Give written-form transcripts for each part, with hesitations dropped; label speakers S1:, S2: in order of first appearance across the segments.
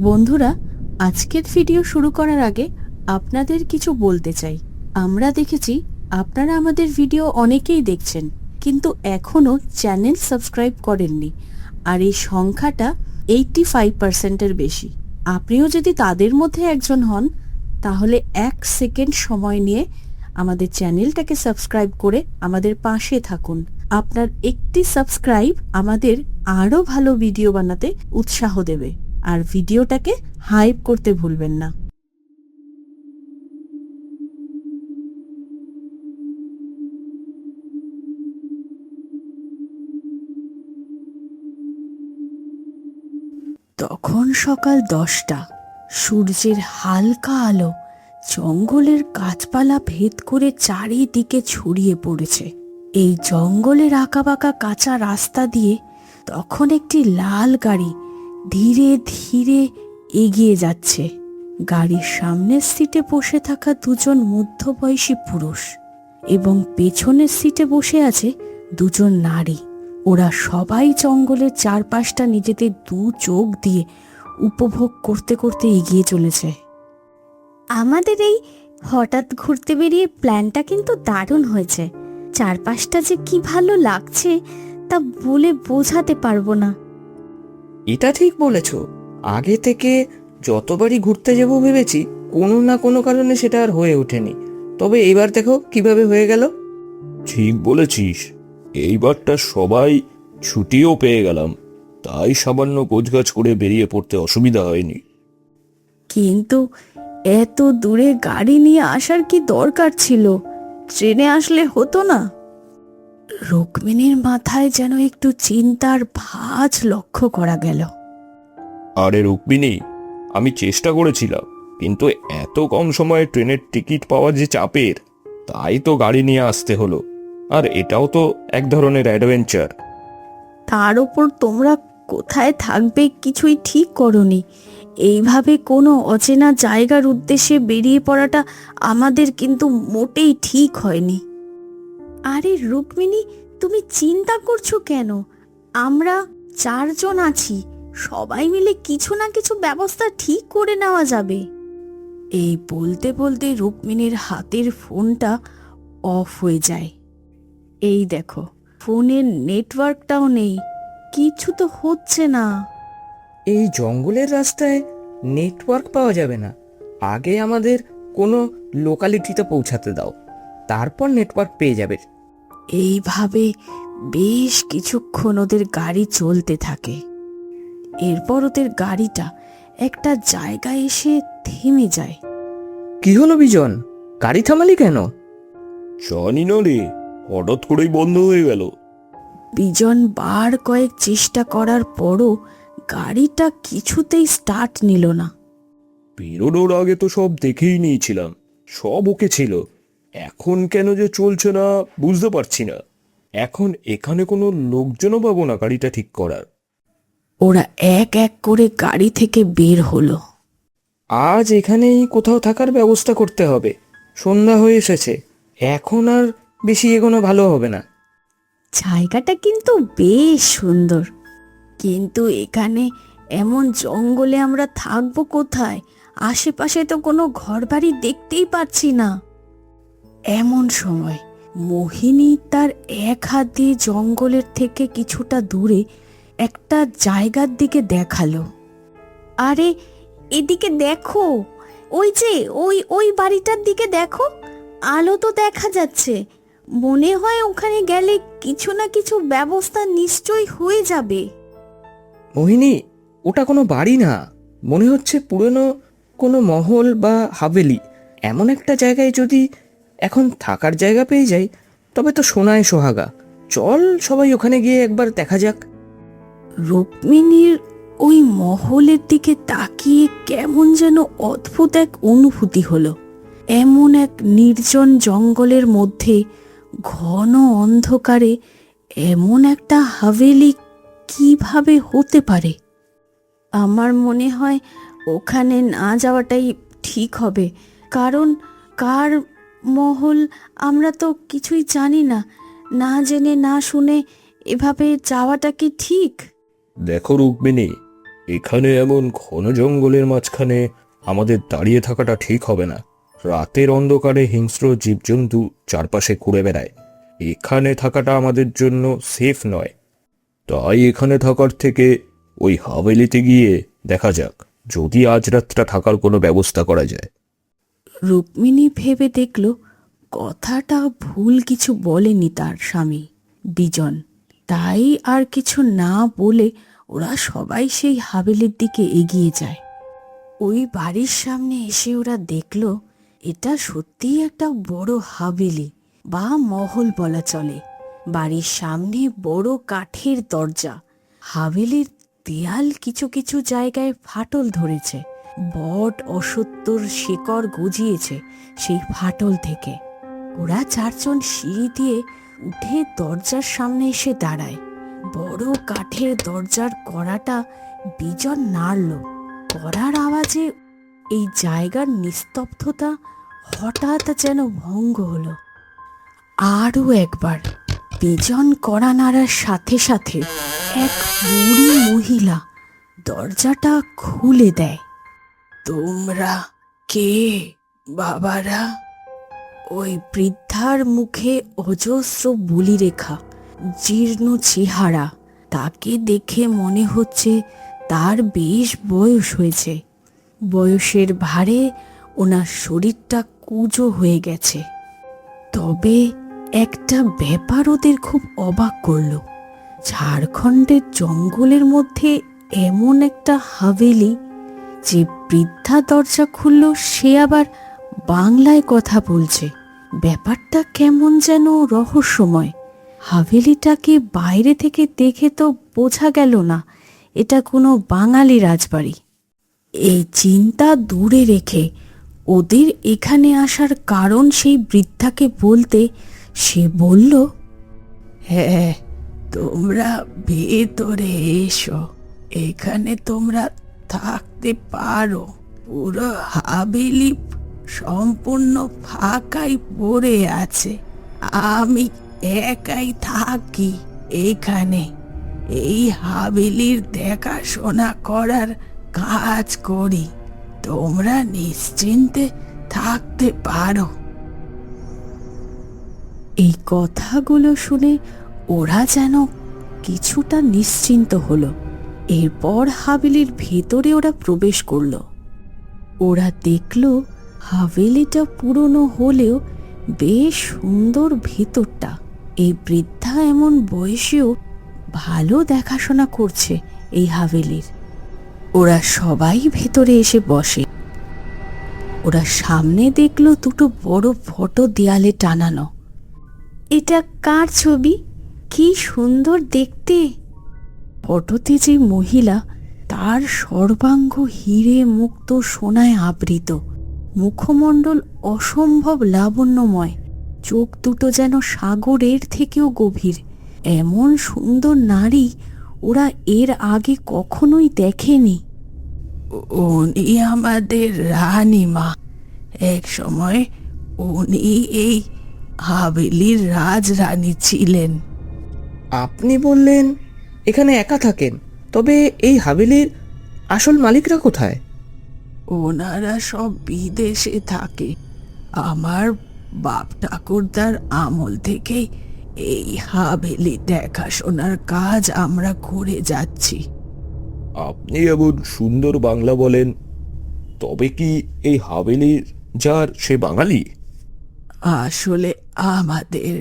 S1: বন্ধুরা, আজকের ভিডিও শুরু করার আগে আপনাদের কিছু বলতে চাই। আমরা দেখেছি আপনারা আমাদের ভিডিও অনেকেই দেখছেন, কিন্তু এখনও চ্যানেল সাবস্ক্রাইব করেননি, আর এই সংখ্যাটা 85%-এর বেশি। আপনিও যদি তাদের মধ্যে একজন হন, তাহলে 1 সেকেন্ড সময় নিয়ে আমাদের চ্যানেলটাকে সাবস্ক্রাইব করে আমাদের পাশে থাকুন। আপনার একটি সাবস্ক্রাইব আমাদের আরও ভালো ভিডিও বানাতে উৎসাহ দেবে। আর ভিডিওটাকে হাইপ করতে ভুলবেন না। তখন সকাল 10টা। সূর্যের হালকা আলো জঙ্গলের গাছপালা ভেদ করে চারিদিকে ছড়িয়ে পড়েছে। এই জঙ্গলের আঁকাবাঁকা কাঁচা রাস্তা দিয়ে তখন একটি লাল গাড়ি ধীরে ধীরে এগিয়ে যাচ্ছে। গাড়ির সামনের সিটে বসে থাকা দুজন মধ্যবয়সী পুরুষ এবং পেছনের সিটে বসে আছে দুজন নারী। ওরা সবাই জঙ্গলের চারপাশটা নিজেদের দু চোখ দিয়ে উপভোগ করতে করতে এগিয়ে চলেছে।
S2: আমাদের এই হঠাৎ ঘুরতে বেরিয়ে প্ল্যানটা কিন্তু দারুণ হয়েছে। চারপাশটা যে কি ভালো লাগছে তা বলে বোঝাতে পারবো না।
S3: এটা ঠিক বলেছ। আগে থেকে যতবারই ঘুরতে যাব ভেবেছি, কোনো না কোনো কারণে সেটা আর হয়ে ওঠেনি। তবে এবার দেখো কিভাবে হয়ে গেল।
S4: ঠিক বলেছিস। এইবারটা সবাই ছুটিও পেয়ে গেলাম, তাই সামান্য গোছগাছ করে বেরিয়ে পড়তে অসুবিধা হয়নি।
S1: কিন্তু এত দূরে গাড়ি নিয়ে আসার কি দরকার ছিল? ট্রেনে আসলে হতো না? রুক্মিণীর মাথায় যেন একটু চিন্তার ভাঁজ লক্ষ্য করা গেল।
S4: আরে রুক্মিণী, আমি চেষ্টা করেছিলাম, কিন্তু এত কম সময়ে ট্রেনের টিকিট পাওয়া যে চাপের, তাই তো গাড়ি নিয়ে আসতে হলো। আর এটাও তো এক ধরনের অ্যাডভেঞ্চার।
S1: তার ওপর তোমরা কোথায় থাকবে কিছুই ঠিক করনি। এইভাবে কোনো অচেনা জায়গার উদ্দেশ্যে বেরিয়ে পড়াটা আমাদের কিন্তু মোটেই ঠিক হয়নি।
S2: আরে রুক্মিণী, তুমি চিন্তা করছো কেন? আমরা 4 জন আছি, সবাই মিলে কিছু না কিছু ব্যবস্থা ঠিক করে নেওয়া যাবে।
S1: এই বলতে বলতে রুক্মিণীর হাতের ফোনটা অফ হয়ে যায়। এই দেখো, ফোনের নেটওয়ার্কটাও নেই, কিছু তো হচ্ছে না।
S3: এই জঙ্গলের রাস্তায় নেটওয়ার্ক পাওয়া যাবে না। আগে আমাদের কোনো লোকালিটিতে পৌঁছাতে দাও, তারপর নেটওয়ার্ক পেয়ে যাবে।
S1: এইভাবে বেশ কিছুক্ষণ ওদের গাড়ি চলতে থাকে। এরপর ওদের গাড়িটা একটা জায়গায় এসে থেমে যায়।
S3: কি হলো বিজন, গাড়ি থামালি কেন?
S4: জানি না রে, হঠাৎ করেই বন্ধ হয়ে গেল।
S1: বিজন বার কয়েক চেষ্টা করার পরও গাড়িটা কিছুতেই স্টার্ট নিল না।
S4: বেরোনোর আগে তো সব দেখেই নিয়েছিলাম, সব ওকে ছিল। এখন কেন যে চলছে না বুঝতে পারছি না। এখন এখানে কোনো লোকজনও পাবো না গাড়িটা ঠিক করার।
S1: ওরা এক এক করে গাড়ি থেকে বের হলো।
S3: আজ এখানেই কোথাও থাকার ব্যবস্থা করতে হবে। সন্ধ্যা হয়ে এসেছে, এখন আর বেশি এগোনো ভালো হবে না।
S1: জায়গাটা কিন্তু বেশ সুন্দর, কিন্তু এখানে এমন জঙ্গলে আমরা থাকবো কোথায়? আশেপাশে তো কোনো ঘরবাড়ি দেখতেই পাচ্ছি না। এমন সময় মোহিনী তার এক হাত দিয়ে জঙ্গলের থেকে কিছুটা দূরে একটা জায়গার দিকে দেখালো।
S2: আরে এদিকে দেখো, ওই যে ওই ওই বাড়িটার দিকে দেখো, আলো তো দেখা যাচ্ছে। মনে হয় ওখানে গেলে কিছু না কিছু ব্যবস্থা নিশ্চয়ই হয়ে যাবে।
S3: মোহিনী, ওটা কোনো বাড়ি না, মনে হচ্ছে পুরনো কোনো মহল বা হাভেলি। এমন একটা জায়গায় যদি এখন থাকার জায়গা পেয়ে যাই, তবে তো সোনায় সোহাগা। চল সবাই ওখানে গিয়ে একবার দেখা যাক।
S1: রুক্মিণীর ওই মহলের দিকে তাকিয়ে কেমন যেন অদ্ভুত এক অনুভূতি হলো। এমন এক নির্জন জঙ্গলের মধ্যে ঘন অন্ধকারে এমন একটা হাভেলি কিভাবে হতে পারে? আমার মনে হয় ওখানে না যাওয়াটাই ঠিক হবে, কারণ কার মহল আমরা তো কিছুই জানি না। না জেনে না শুনে এভাবে যাওয়াটা কি ঠিক?
S4: দেখো রুক্মিণী, এখানে এমন ঘন জঙ্গলের মাঝখানে আমাদের দাঁড়িয়ে থাকাটা ঠিক হবে না। রাতের অন্ধকারে হিংস্র জীবজন্তু চারপাশে ঘুরে বেড়ায়। এখানে থাকাটা আমাদের জন্য সেফ নয়। তাই এখানে থাকার থেকে ওই হাভেলিতে গিয়ে দেখা যাক যদি আজ রাতটা থাকার কোনো ব্যবস্থা করা যায়।
S1: রুক্মিণী ভেবে দেখল কথাটা ভুল কিছু বলেনি তার স্বামী বিজন। তাই আর কিছু না বলে ওরা সবাই সেই হাভেলির দিকে এগিয়ে যায়। ওই বাড়ির সামনে এসে ওরা দেখল এটা সত্যিই একটা বড় হাভেলি বা মহল বলা চলে। বাড়ির সামনে বড় কাঠের দরজা। হাভেলির দেয়াল কিছু কিছু জায়গায় ফাটল ধরেছে। বট অসত্যর শিকড় গজিয়েছে সেই ফাটল থেকে। ওরা চারজন সিঁড়ি দিয়ে উঠে দরজার সামনে এসে দাঁড়ায়। বড় কাঠের দরজার কড়াটা বিজন নাড়ল। কড়ার আওয়াজে এই জায়গার নিস্তব্ধতা হঠাৎ যেন ভঙ্গ হলো। আরও একবার বিজন কড়া নাড়ার সাথে সাথে এক বুড়ি মহিলা দরজাটা খুলে দেয়। তোমরা কে বাবারা? ওই বৃদ্ধার মুখে অজস্র বুলি রেখা, জীর্ণ চেহারা। তাকে দেখে মনে হচ্ছে তার বেশ বয়স হয়েছে। বয়সের ভারে ওনার শরীরটা কুঁজো হয়ে গেছে। তবে একটা ব্যাপার ওদের খুব অবাক করলো। ঝাড়খণ্ডের জঙ্গলের মধ্যে এমন একটা হাভেলি, যে বৃদ্ধা দরজা খুলল সে আবার বাংলায় কথা বলছে। ব্যাপারটা কেমন যেন রহস্যময়। হাভেলিটাকে বাইরে থেকে দেখে তো বোঝা গেল না এটা কোনো বাঙালি রাজবাড়ি। এই চিন্তা দূরে রেখে ওদের এখানে আসার কারণ সেই বৃদ্ধাকে বলতে সে বলল, হ্যাঁ, তোমরা ভেতরে এসো, এখানে তোমরা থাকতে পারো। পুরো হাভেলি সম্পূর্ণ ফাঁকাই পড়ে আছে। আমি একাই থাকি এখানে। এই হাভেলির দেখাশোনা করার কাজ করি। তোমরা নিশ্চিন্তে থাকতে পারো। এই কথাগুলো শুনে ওরা যেন কিছুটা নিশ্চিন্ত হলো। এরপর হাভেলির ভেতরে ওরা প্রবেশ করলো। ওরা দেখল হাভেলিটা পুরনো হলেও বেশ সুন্দর ভেতরটা। এই বৃদ্ধা এমন বয়সেও ভালো দেখাশোনা করছে এই হাভেলির। ওরা সবাই ভেতরে এসে বসে। ওরা সামনে দেখলো দুটো বড় ফটো দেয়ালে টানানো।
S2: এটা কার ছবি? কি সুন্দর দেখতে।
S1: ফটোতে যে মহিলা, তার সর্বাঙ্গ হিরে মুক্ত সোনায় আবৃত। মুখমণ্ডল অসম্ভব লাবণ্যময়। চোখ দুটো যেন সাগরের থেকেও গভীর। এমন সুন্দর নারী ওরা এর আগে কখনোই দেখেনি। উনি আমাদের রানীমা। এক সময় উনি এই হাভেলির রাজরানী ছিলেন।
S3: আপনি বললেন এখানে একা থাকেন, তবে এই হাভেলির আসল মালিকরা কোথায়?
S1: ওনারা সব বিদেশে থাকে। আমার বাপ ঠাকুরদার আমল থেকে এই হাভেলি দেখাশোনার কাজ আমরা করে যাচ্ছি।
S4: আপনি এমন সুন্দর বাংলা বলেন, তবে কি এই হাভেলির যার সে বাঙালি?
S1: আসলে আমাদের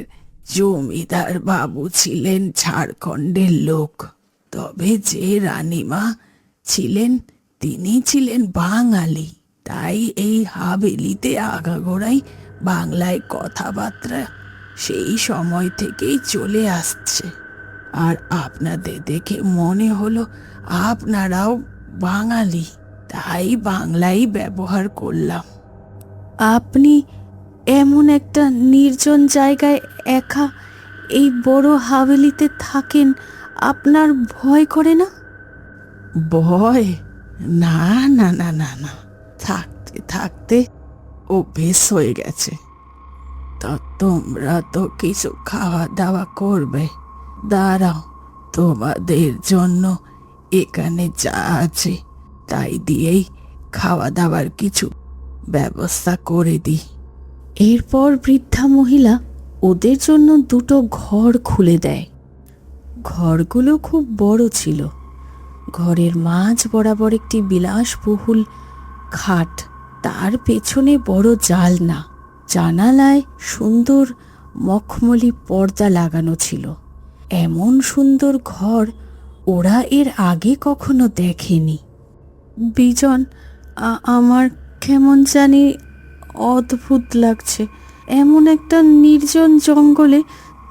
S1: জমিদার বাবু ছিলেন ঝাড়খণ্ডের লোক, তবে যে রানীমা ছিলেন তিনি ছিলেন বাঙালি। তাই এই হাভেলিতে আগাগোড়াই বাংলায় কথাবার্তা সেই সময় থেকেই চলে আসছে। আর আপনাদের দেখে মনে হলো আপনারাও বাঙালি, তাই বাংলাই ব্যবহার করলাম। আপনি এমন একটা নির্জন জায়গায় একা এই বড় হাভেলিতে থাকেন, আপনার ভয় করে না? ভয়? না না না না না, থাকতে থাকতে অভ্যেস হয়ে গেছে। তা তোমরা তো কিছু খাওয়া দাওয়া করবে। দাঁড়াও, তোমাদের জন্য এখানে যা আছে তাই দিয়েই খাওয়া দাওয়ার কিছু ব্যবস্থা করে দিই। এরপর বৃদ্ধা মহিলা ওদের জন্য দুটো ঘর খুলে দেয়। ঘরগুলো খুব বড় ছিল। ঘরের মাঝ বরাবর একটি বিলাসবহুল খাট, তার পেছনে বড় জানলা, জানালায় সুন্দর মখমলি পর্দা লাগানো ছিল। এমন সুন্দর ঘর ওরা এর আগে কখনো দেখেনি। বিজন, আমার কেমন জানি অদ্ভুত লাগছে। এমন একটা নির্জন জঙ্গলে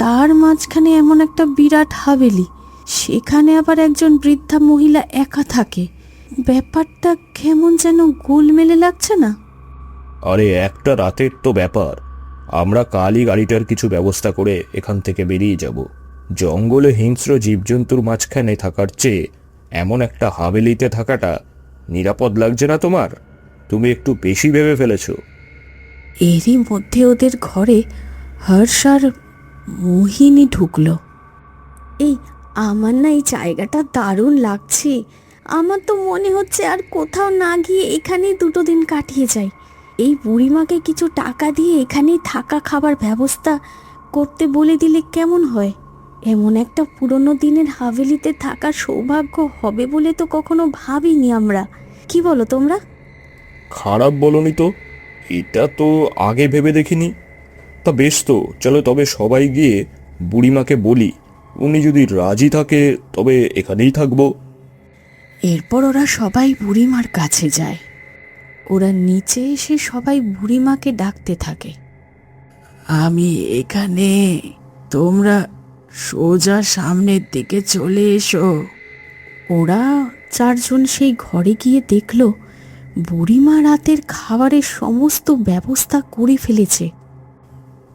S1: তার মাঝখানে এমন একটা বিরাট হাভেলি, সেখানে আবার একজন বৃদ্ধা মহিলা একা থাকে। ব্যাপারটা কেমন যেন গোলমেলে লাগছে না?
S4: আরে একটা রাতের তো ব্যাপার, আমরা কালই গাড়িটার কিছু ব্যবস্থা করে এখান থেকে বেরিয়ে যাব। জঙ্গলে হিংস্র জীবজন্তুর মাঝখানে থাকার চেয়ে এমন একটা হাভেলিতে থাকাটা নিরাপদ লাগছে না তোমার? তুমি একটু বেশি ভেবে ফেলেছো।
S1: এরই মধ্যে ওদের ঘরে হর্ষ আর মোহিনী ঢুকলো।
S2: এই আমার না এই জায়গাটা দারুণ লাগছে। আমার তো মনে হচ্ছে আর কোথাও না গিয়ে এখানেই 2 দিন কাটিয়ে যাই। এই বুড়িমাকে কিছু টাকা দিয়ে এখানেই থাকা খাবার ব্যবস্থা করতে বলে দিলে কেমন হয়? এমন একটা পুরনো দিনের হাভেলিতে থাকার সৌভাগ্য হবে বলে তো কখনো ভাবিনি আমরা। কি বলো তোমরা?
S4: খারাপ বলনি তো, এটা তো আগে ভেবে দেখিনি। তা বেশ, তো চলো তবে সবাই গিয়ে বুড়িমাকে বলি, উনি যদি রাজি থাকে তবে এখানেই থাকবো।
S1: এরপর ওরা সবাই বুড়িমার কাছে যায়। ওরা নিচে এসে সবাই বুড়িমাকে ডাকতে থাকে, আমি এখানে, তোমরা সোজা সামনের দিকে চলে এসো। ওরা 4 জন সেই ঘরে গিয়ে দেখল বুড়িমা রাতের খাবারের সমস্ত ব্যবস্থা করে ফেলেছে।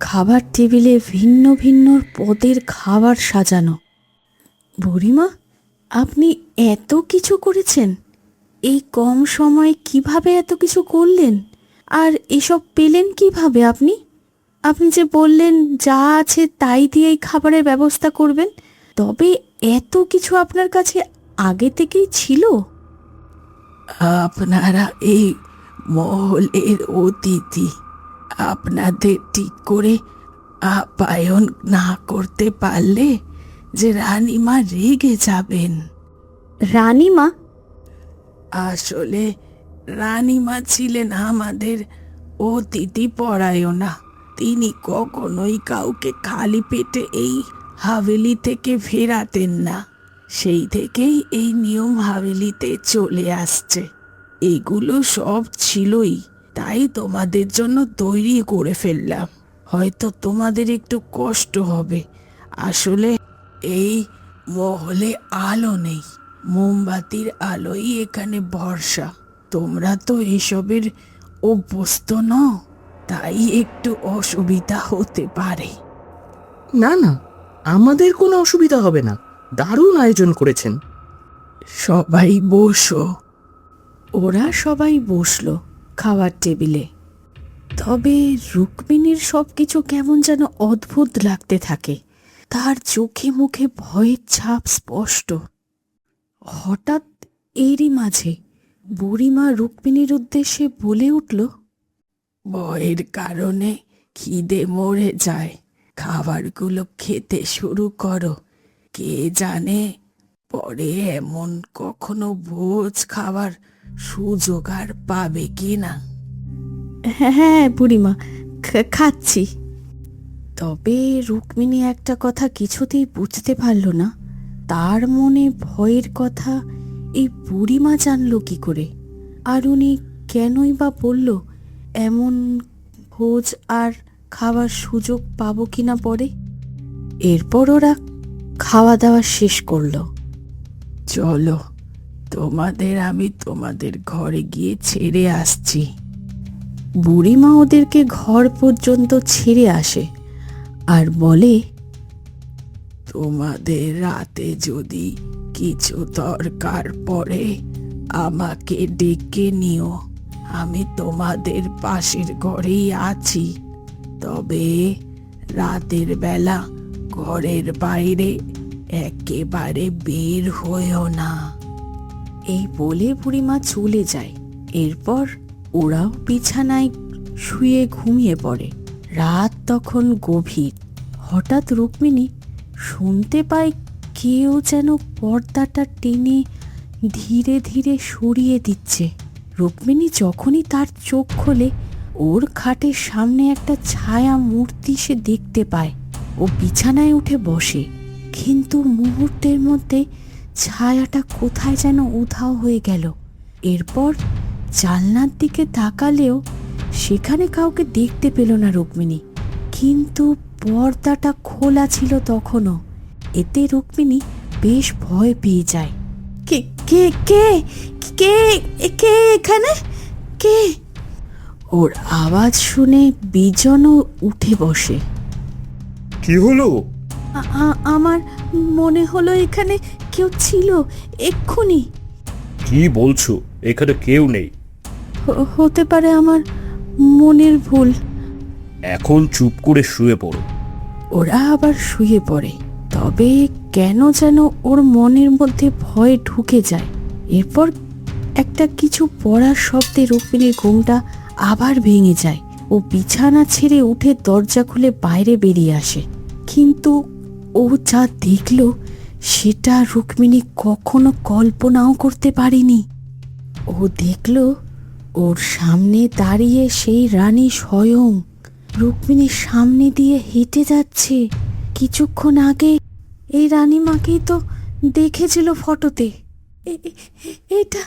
S1: খাবার টেবিলে ভিন্ন ভিন্ন পদের খাবার সাজানো। বুড়িমা, আপনি এত কিছু করেছেন? এই কম সময়ে কিভাবে এত কিছু করলেন? আর এসব পেলেন কিভাবে আপনি? আপনি যে বললেন যা আছে তাই দিয়েই খাবারের ব্যবস্থা করবেন, তবে এত কিছু আপনার কাছে আগে থেকেই ছিল? আপনারা এই মহলের অতিথি, আপনাদের ঠিক করে আপ্যায়ন না করতে পারলে যে রানীমা রেগে যাবেন।
S2: রানীমা?
S1: আসলে রানীমা ছিলেন আমাদের অতিথি পরায়ণা। তিনি কখনোই কাউকে খালি পেটে এই হাভেলি থেকে ফেরাতেন না। সেই থেকেই এই নিয়ম হাভেলিতে চলে আসছে। এগুলো সব ছিলই, তাই তোমাদের জন্য তৈরি করে ফেললাম। হয়তো তোমাদের একটু কষ্ট হবে। আসলে এই মহলে আলো নেই, মোমবাতির আলোই এখানে ভরসা। তোমরা তো এসবের অভ্যস্ত নও, তাই একটু অসুবিধা হতে পারে।
S3: না না, আমাদের কোনো অসুবিধা হবে না, দারুণ আয়োজন করেছেন।
S1: সবাই বসো। ওরা সবাই বসলো খাওয়ার টেবিলে। তবে রুক্মিণীর সবকিছু কেমন যেন অদ্ভুত লাগতে থাকে। তার চোখে মুখে ভয়ের ছাপ স্পষ্ট। হঠাৎ এরই মাঝে বুড়িমা রুক্মিণীর উদ্দেশ্যে বলে উঠল, ভয়ের কারণে খিদে মরে যায়, খাবারগুলো খেতে শুরু করো। কে জানে পরে এমন কখনো ভোজ খাবার সুযোগ আর পাবে কিনা।
S2: হ্যাঁ হ্যাঁ বুড়িমা, খাচ্ছি।
S1: তবে রুক্মিণী একটা কথা কিছুতেই বুঝতে পারল না, তার মনে ভয়ের কথা এই বুড়িমা জানলো কি করে, আর উনি কেনই বা বলল এমন ভোজ আর খাওয়ার সুযোগ পাবো কিনা পরে। এরপর ওরা খাওয়া দাওয়া শেষ করলো। চলো, তোমাদের আমি তোমাদের ঘরে গিয়ে ছেড়ে আসছি। বুড়িমা ওদেরকে ঘর পর্যন্ত ছেড়ে আসে আর বলে, তোমাদের রাতে যদি কিছু দরকার পড়ে আমাকে ডেকে নিও, আমি তোমাদের পাশের ঘরেই আছি। তবে রাতের বেলা ঘরের বাইরে একেবারে বের হয়েও না। এই বলে বুড়িমা চলে যায়। এরপর ওরাও বিছানায় শুয়ে ঘুমিয়ে পড়ে। রাত তখন গভীর। হঠাৎ রুক্মিণী শুনতে পায় কেউ যেন পর্দাটা টেনে ধীরে ধীরে সরিয়ে দিচ্ছে। রুক্মিণী যখনই তার চোখ খোলে, ওর খাটের সামনে একটা ছায়া মূর্তি সে দেখতে পায়। ও বিছানায় উঠে বসে, কিন্তু মুহূর্তের মধ্যে ছায়াটা কোথায় যেন উধাও হয়ে গেল। এরপর জানলার দিকে তাকালেও সেখানে কাউকে দেখতে পেল না রুক্মিণী, কিন্তু পর্দাটা খোলা ছিল তখনও। এতে রুক্মিণী বেশ ভয় পেয়ে যায়।
S2: কে কে কে কে কে এখানে? কে?
S1: ওর আওয়াজ শুনে বিজনও উঠে বসে।
S4: কি হলো?
S2: আমার মনে হলো এখানে কেউ ছিল এক্ষুনি।
S4: কি বলছো? এখানে কেউ নেই।
S2: হতে পারে আমার মনের ভুল।
S4: এখন চুপ করে শুয়ে পড়ো।
S1: ওরা আবার শুয়ে পড়ে, তবে কেন যেন ওর মনের মধ্যে ভয় ঢুকে যায়। এরপর একটা কিছু পড়ার শব্দে রুক্মিণীর ঘুমটা আবার ভেঙে যায়। ও বিছানা ছেড়ে উঠে দরজা খুলে বাইরে বেরিয়ে আসে, কিন্তু ও যা দেখল সেটা রুক্মিণী কখনো কল্পনাও করতে পারেনি। ও দেখল ওর সামনে দাঁড়িয়ে সেই রানী স্বয়ং রুক্মিণীর সামনে দিয়ে হেঁটে যাচ্ছে। কিছুক্ষণ আগে এই রানীমাকেই তো দেখেছিল ফটোতে।
S2: এটা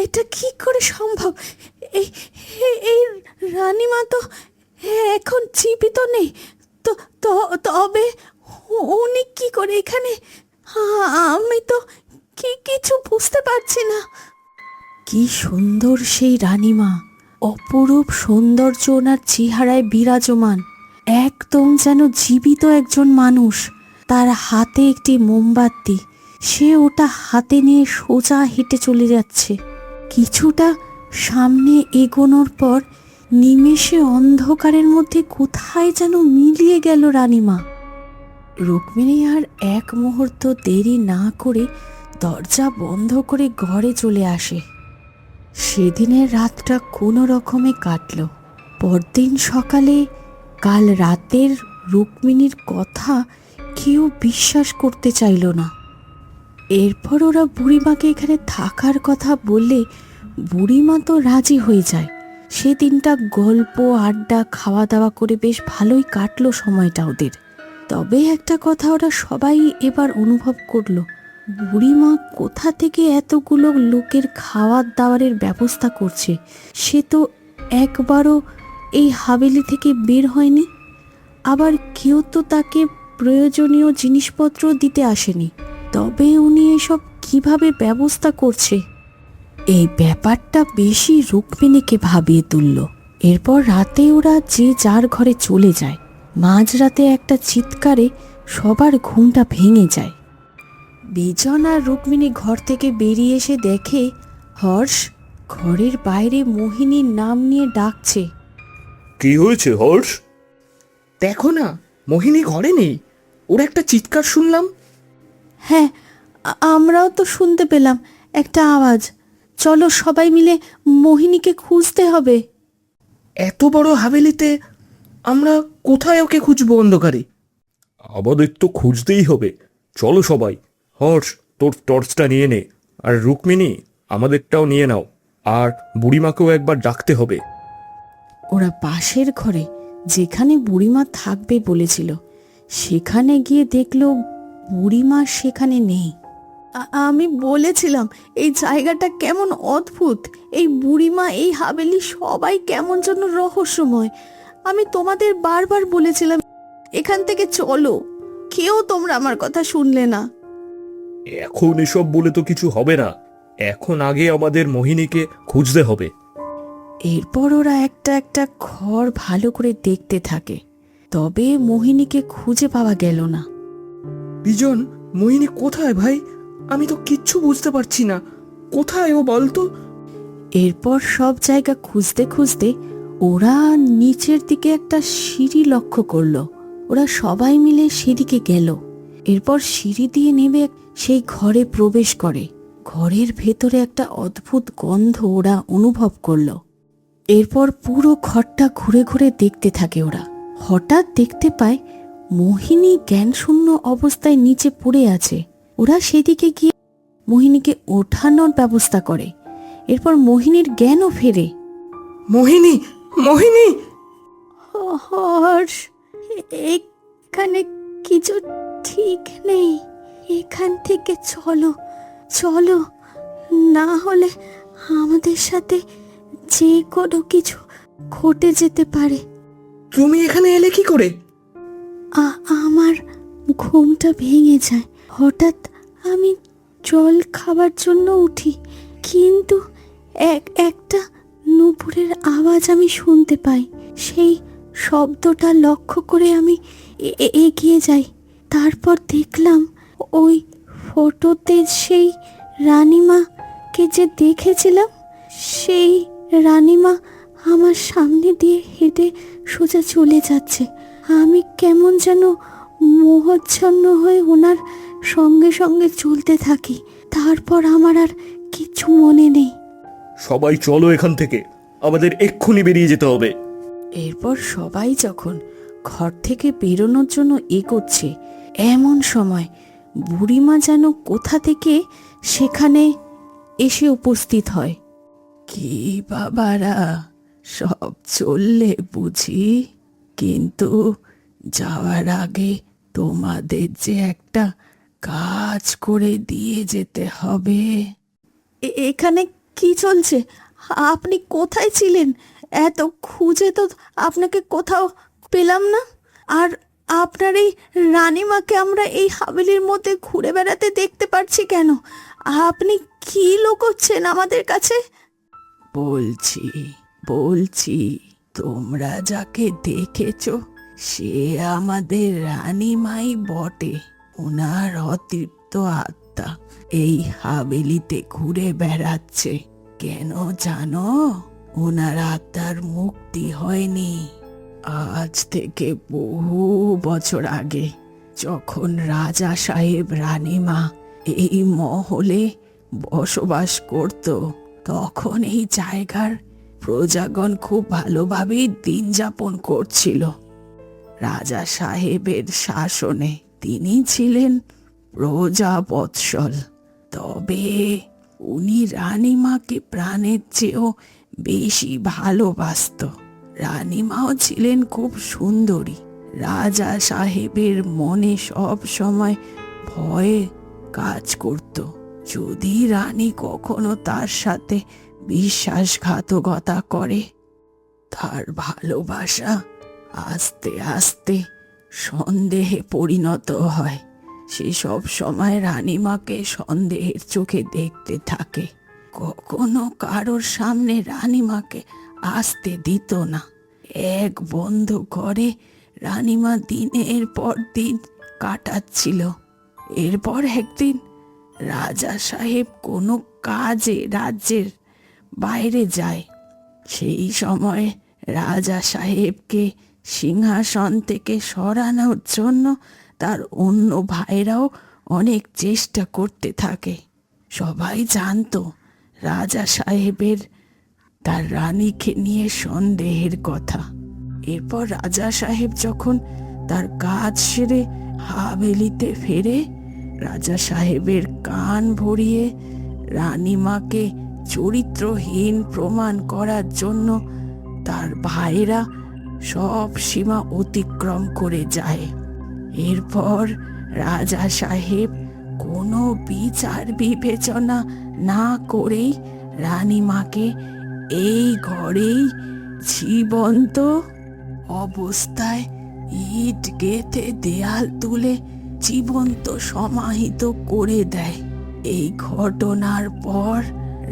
S2: এটা কি করে সম্ভব? এই এই রানীমা তো এখন জীবিত নেই। তবে উনি কি করে এখানে? আমি তো কিছু বুঝতে পারছি না।
S1: কি সুন্দর সেই রানীমা! অপরূপ সৌন্দর্য ওনার চেহারায় বিরাজমান, একদম যেন জীবিত একজন মানুষ। তার হাতে একটি মোমবাতি, সে ওটা হাতে নিয়ে সোজা হেঁটে চলে যাচ্ছে। কিছুটা সামনে এগোনোর পর নিমেষে অন্ধকারের মধ্যে কোথায় যেন মিলিয়ে গেল রানীমা। রুক্মিণী আর এক মুহূর্ত দেরি না করে দরজা বন্ধ করে ঘরে চলে আসে। সেদিনের রাতটা কোনো রকমে কাটল। পরদিন সকালে কাল রাতের রুক্মিণীর কথা কেউ বিশ্বাস করতে চাইল না। এরপর ওরা বুড়িমাকে এখানে থাকার কথা বললে বুড়িমা তো রাজি হয়ে যায়। সেদিনটা গল্প আড্ডা খাওয়া দাওয়া করে বেশ ভালোই কাটলো সময়টা ওদের। তবে একটা কথা ওরা সবাই এবার অনুভব করলো, বুড়িমা কোথা থেকে এতগুলো লোকের খাওয়ার দাওয়ারের ব্যবস্থা করছে। সে তো একবারও এই হাভেলি থেকে বের হয়নি, আবার কেউ তো তাকে প্রয়োজনীয় জিনিসপত্র দিতে আসেনি। তবে উনি এসব কিভাবে ব্যবস্থা করছে, এই ব্যাপারটা বেশি রুক্মিণীকে ভাবিয়ে তুলল। এরপর রাতে ওরা যে যার ঘরে চলে যায়। মাঝরাতে একটা চিৎকারে সবার ঘুমটা ভেঙে যায়। বিজন আর রুক্মিণী ঘর থেকে বেরিয়ে এসে দেখে হর্ষ ঘরের বাইরে মোহিনীর নাম নিয়ে ডাকছে।
S4: কি হয়েছে হর্ষ?
S3: দেখো না, মোহিনী ঘরে নেই। ওর একটা চিৎকার শুনলাম।
S2: হ্যাঁ, আমরাও তো শুনতে পেলাম একটা আওয়াজ। চলো সবাই মিলে মোহিনীকে খুঁজতে হবে।
S3: এত বড় হাভেলিতে আমরা কোথায় ওকে খুঁজবো অন্ধকারে?
S4: আমাদের তো খুঁজতেই হবে। চলো সবাই। হর্ষ, তোর টর্চটা নিয়ে নে, আর রুক্মিণী আমাদেরটাও নিয়ে নাও, আর বুড়িমাকেও একবার ডাকতে হবে।
S1: ওরা পাশের ঘরে যেখানে বুড়িমা থাকবে বলেছিল সেখানে গিয়ে দেখলো বুড়িমা সেখানে নেই।
S2: আমি বলেছিলাম এই জায়গাটা কেমন অদ্ভুত। এই বুড়িমা, এই হাভেলি সবাই কেমন যেন রহস্যময়। আমি তোমাদের বারবার বলেছিলাম এখান থেকে চলো, কেউ তোমরা আমার কথা শুনলে না।
S4: এখন এসব বলে তো কিছু হবে না। এখন আগে আমাদের মোহিনীকে খুঁজতে হবে।
S1: এরপর ওরা একটা একটা ঘর ভালো করে দেখতে থাকে, তবে মোহিনীকে খুঁজে পাওয়া গেল না।
S3: বিজন, মোহিনী কোথায় ভাই? আমি তো কিচ্ছু বুঝতে পারছি না। কোথায় ও বলতো?
S1: এরপর সব জায়গা খুঁজতে খুঁজতে ওরা নিচের দিকে একটা সিঁড়ি লক্ষ্য করলো। ওরা সবাই মিলে সেদিকে গেল। এরপর সিঁড়ি দিয়ে নেমে সেই ঘরে প্রবেশ করে। ঘরের ভেতরে একটা অদ্ভুত গন্ধ ওরা অনুভব করলো। এরপর পুরো ঘরটা ঘুরে ঘুরে দেখতে থাকে ওরা। হঠাৎ দেখতে পায় মোহিনী জ্ঞানশূন্য অবস্থায় নিচে পড়ে আছে। ওরা সেদিকে গিয়ে মোহিনীকে ওঠানোর ব্যবস্থা করে। এরপর মোহিনীর জ্ঞানও ফেরে।
S3: মোহিনী, মোহিনী!
S2: হর্ষ, এখানে কিছু ঠিক নেই। এখান থেকে চলো চলো, না হলে আমাদের সাথে যে কোনো কিছু ঘটে যেতে পারে।
S3: তুমি এখানে এলে কি করে?
S2: আমার ঘুমটা ভেঙে যায়। হঠাৎ আমি জল খাবার জন্য উঠি, কিন্তু একটা নুপুরের আওয়াজ আমি শুনতে পাই। সেই শব্দটা লক্ষ্য করে আমি এগিয়ে যাই। তারপর দেখলাম ওই ফটোতে সেই রানীমাকে যে দেখেছিলাম, সেই রানীমা আমার সামনে দিয়ে হেঁটে সোজা চলে যাচ্ছে। আমি কেমন যেন মোহচ্ছন্ন হয়ে ওনার সঙ্গে সঙ্গে চলতে থাকি। তারপর আমার আর কিছু মনে নেই।
S4: সবাই চলো এখান থেকে, আমাদের এক্ষুনি বেরিয়ে যেতে হবে।
S1: এরপর সবাই যখন ঘর থেকে বেরোনোর জন্য এগোচ্ছে, এমন সময় বুড়িমা যেন কোথা থেকে সেখানে এসে উপস্থিত হয়। কি বাবারা, সব চললে বুঝি? কিন্তু যাওয়ার আগে তোমাদের যে একটা কাজ করে দিয়ে যেতে হবে।
S2: এখানে কি চলছে? আপনি কোথায় ছিলেন? এত খুঁজে তো আপনাকে কোথাও পেলাম না। আর আপনার এই রানীমাকে আমরা এই হাভেলির মধ্যে ঘুরে বেড়াতে দেখতে পাচ্ছি কেন? আপনি কি লুকোচ্ছেন আমাদের কাছে?
S1: বলছি বলছি, তোমরা যাকে দেখেছ সে আমাদের রানীমাই বটে। ওনার অতৃপ্ত আত্মা এই হাভেলিতে ঘুরে বেড়াচ্ছে। কেন জানো? ওনার আত্মার মুক্তি হয়নি। আজ থেকে বহু বছর আগে যখন রাজা সাহেব রানীমা এই মহলে বসবাস করত, তখন এই জায়গার প্রজাগণ খুব ভালোভাবেই দিন যাপন করছিল। রাজা সাহেবের শাসনে তিনি ছিলেন প্রজা বৎসল। তবে উনি রানীমাকে প্রাণের চেয়েও বেশি ভালোবাসত। রানীমাও ছিলেন খুব সুন্দরী। রাজা সাহেবের মনে সব সময় ভয়ে কাজ করত, যদি রানী কখনো তার সাথে বিশ্বাসঘাতকতা করে। তার ভালোবাসা আস্তে আস্তে সন্দেহে পরিণত হয়। সে সব সময় রানীমাকে সন্দেহের চোখে দেখতে থাকে। কখনো কারোর সামনে রানীমাকে আসতে দিত না। এক বন্ধ ঘরে রানীমা দিনের পর দিন কাটাচ্ছিল। এরপর একদিন রাজা সাহেব কোনো কাজে রাজ্যের বাইরে যায়। সেই সময় রাজা সাহেবকে সিংহাসন থেকে সরানোর জন্য তার অন্য ভাইরাও অনেক চেষ্টা করতে থাকে। সবাই জানতো রাজা সাহেবের তার রানীকে নিয়ে সন্দেহের কথা। এরপর রাজা সাহেব যখন তার কাজ সেরে হাভেলিতে ফেরে, রাজা সাহেবের কান ভরিয়ে রানীমাকে চরিত্রহীন প্রমাণ করার জন্য তার ভাইরা সব সীমা অতিক্রম করে যায়। এরপর রাজা সাহেব কোনো বিচার বিবেচনা না করেই রানীমাকে এই ঘরেই জীবন্ত অবস্থায় ইট গেঁথে দেয়াল তুলে জীবন্ত সমাহিত করে দেয়। এই ঘটনার পর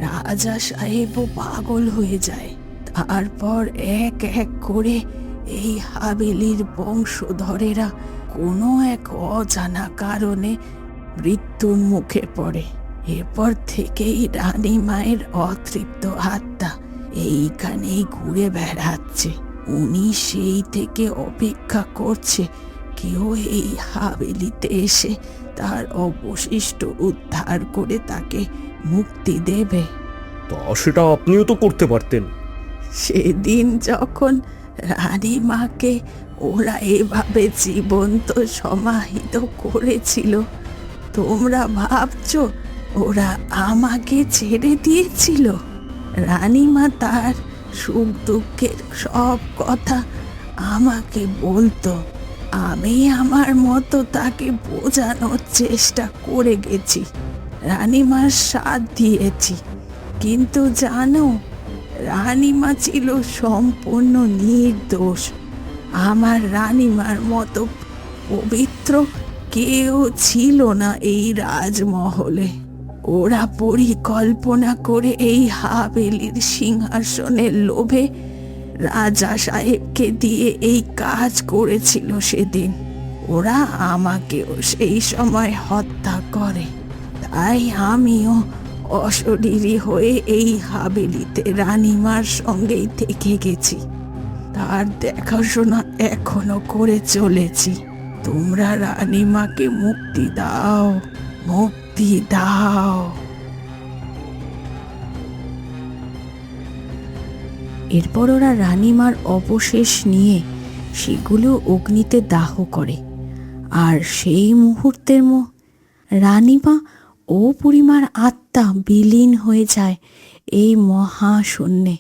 S1: রাজা সাহেবও পাগল হয়ে যায়। তারপর এক এক করে এই হাভেলির বংশধরেরা কোনো এক অজানা কারণে মৃত্যুর মুখে পড়ে। এরপর থেকেই রানী মায়ের অতৃপ্ত আত্মা এইখানেই ঘুরে বেড়াচ্ছে। উনি সেই থেকে অপেক্ষা করছে কেউ এই হাভেলিতে এসে তার অবশিষ্ট উদ্ধার করে তাকে মুক্তি দেবে।
S4: তা সেটা আপনিও তো করতে পারতেন।
S1: সেদিন যখন রানীমাকে ওরা এভাবে জীবন্ত সমাহিত করেছিল, তোমরা ভাবছো ওরা আমাকে ছেড়ে দিয়েছিল? রানীমা তার সুখ দুঃখের সব কথা আমাকে বলতো। আমি আমার মতো তাকে বোঝানোর চেষ্টা করে গেছি, রানীমার সাথ দিয়েছি। কিন্তু জানো, রানীমা ছিল সম্পূর্ণ নির্দোষ। আমার রানীমার মতো পবিত্র কেউ ছিল না এই রাজমহলে। ওরা পরিকল্পনা করে এই হাভেলির সিংহাসনের লোভে রাজা সাহেবকে দিয়ে এই কাজ করেছিল সেদিন। ওরা আমাকেও সেই সময় হত্যা করে, তাই আমিও অশরীরী হয়ে এই হাভেলিতে রানীমার সঙ্গেই থেকে গেছি। তার দেখাশোনা এখনো করে চলেছি। তোমরা রানীমাকে মুক্তি দাও, মুক্তি দাও। এরপর ওরা রানীমার অবশেষ নিয়ে সেগুলো অগ্নিতে দাহ করে। আর সেই মুহূর্তের রানীমা ও বুড়িমার আত্মা বিলীন হয়ে যায় এই মহাশূন্যে।